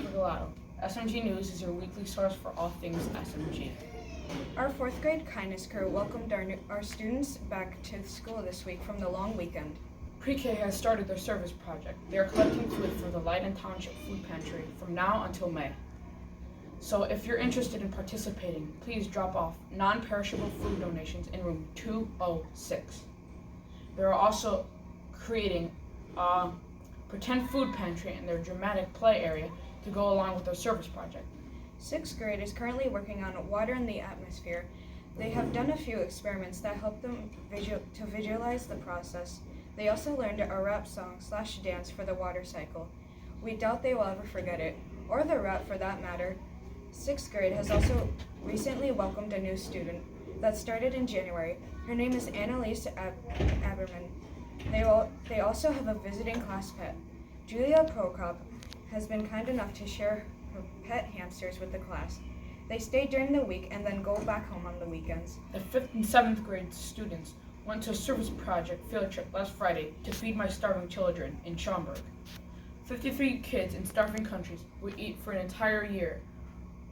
Galato. SMG News is your weekly source for all things SMG. Our fourth grade kindness crew welcomed our students back to school this week from the long weekend. Pre-K has started their service project. They are collecting food for the Leiden Township Food Pantry from now until May. So if you're interested in participating, please drop off non-perishable food donations in room 206. They are also creating a pretend food pantry in their dramatic play area to go along with their service project. Sixth grade is currently working on water in the atmosphere. They have done a few experiments that help them to visualize the process. They also learned a rap song / dance for the water cycle. We doubt they will ever forget it, or the rap for that matter. Sixth grade has also recently welcomed a new student that started in January. Her name is Annalise Aberman. They also have a visiting class pet. Julia Prokop has been kind enough to share her pet hamsters with the class. They stay during the week and then go back home on the weekends. The 5th and 7th grade students went to a service project field trip last Friday to feed my starving children in Schaumburg. 53 kids in starving countries would eat for an entire year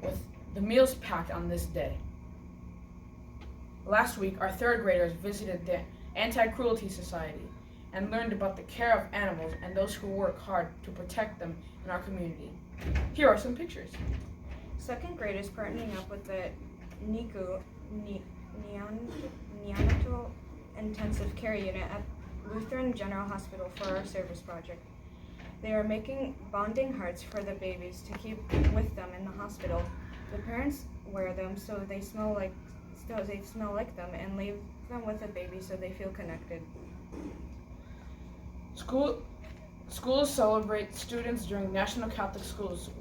with the meals packed on this day. Last week, our 3rd graders visited the Anti-Cruelty Society and learned about the care of animals and those who work hard to protect them in our community. Here are some pictures. 2nd grade is partnering up with the Neonatal Intensive Care Unit at Lutheran General Hospital for our service project. They are making bonding hearts for the babies to keep with them in the hospital. The parents wear them so they smell like them and leave them with the baby so they feel connected. Schools celebrate students during National Catholic Schools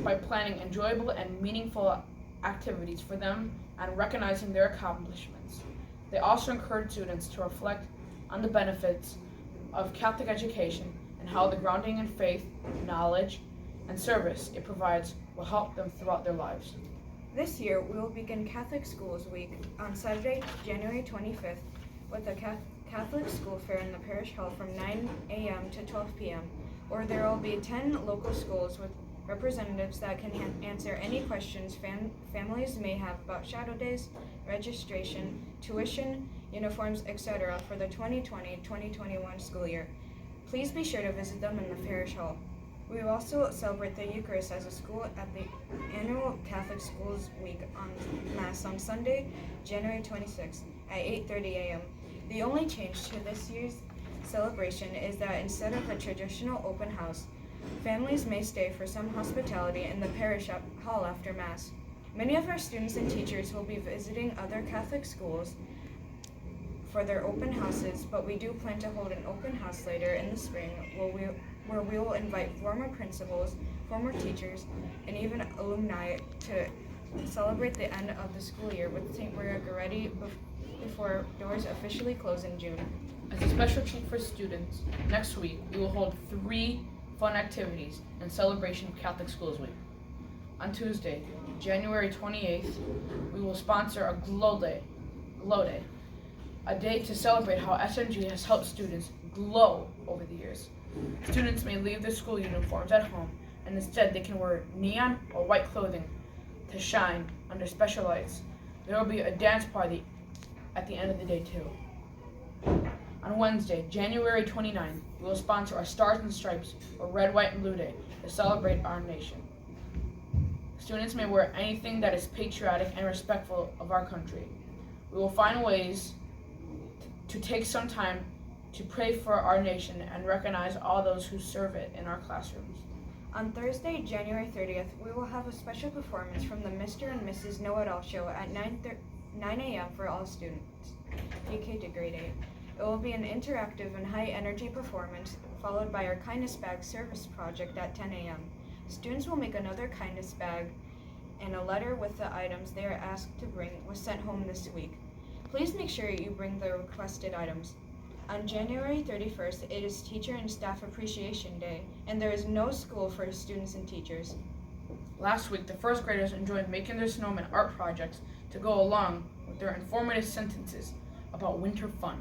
by planning enjoyable and meaningful activities for them and recognizing their accomplishments. They also encourage students to reflect on the benefits of Catholic education and how the grounding in faith, knowledge, and service it provides will help them throughout their lives. This year, we will begin Catholic Schools Week on Saturday, January 25th, with a Catholic School Fair in the Parish Hall from 9 a.m. to 12 p.m., or there will be 10 local schools with representatives that can answer any questions families may have about shadow days, registration, tuition, uniforms, etc. for the 2020-2021 school year. Please be sure to visit them in the Parish Hall. We will also celebrate the Eucharist as a school at the annual Catholic Schools Week on Mass on Sunday, January 26th at 8:30 a.m. The only change to this year's celebration is that instead of a traditional open house, families may stay for some hospitality in the parish hall after Mass. Many of our students and teachers will be visiting other Catholic schools for their open houses, but we do plan to hold an open house later in the spring where we will invite former principals, former teachers, and even alumni to celebrate the end of the school year with St. Maria Goretti before doors officially close in June. As a special treat for students, next week we will hold 3 fun activities in celebration of Catholic Schools Week. On Tuesday, January 28th, we will sponsor a Glow Day, a day to celebrate how SMG has helped students glow over the years. Students may leave their school uniforms at home, and instead they can wear neon or white clothing to shine under special lights. There will be a dance party at the end of the day too. On Wednesday, January 29th, we will sponsor a Stars and Stripes or Red, White, and Blue Day to celebrate our nation. Students may wear anything that is patriotic and respectful of our country. We will find ways to take some time to pray for our nation and recognize all those who serve it in our classrooms. On Thursday, January 30th, we will have a special performance from the Mr. and Mrs. Know-It-All show at 9 a.m. for all students, UK to grade 8. It will be an interactive and high-energy performance, followed by our Kindness Bag service project at 10 a.m. Students will make another kindness bag, and a letter with the items they are asked to bring was sent home this week. Please make sure you bring the requested items. On January 31st, it is Teacher and Staff Appreciation Day, and there is no school for students and teachers. Last week, the 1st graders enjoyed making their snowman art projects to go along with their informative sentences about winter fun.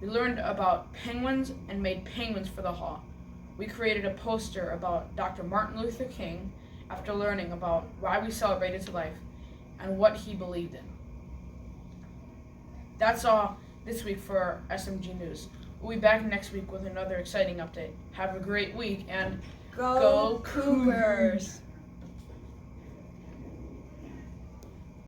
We learned about penguins and made penguins for the hall. We created a poster about Dr. Martin Luther King after learning about why we celebrate his life and what he believed in. That's all this week for SMG News. We'll be back next week with another exciting update. Have a great week and Go Cougars!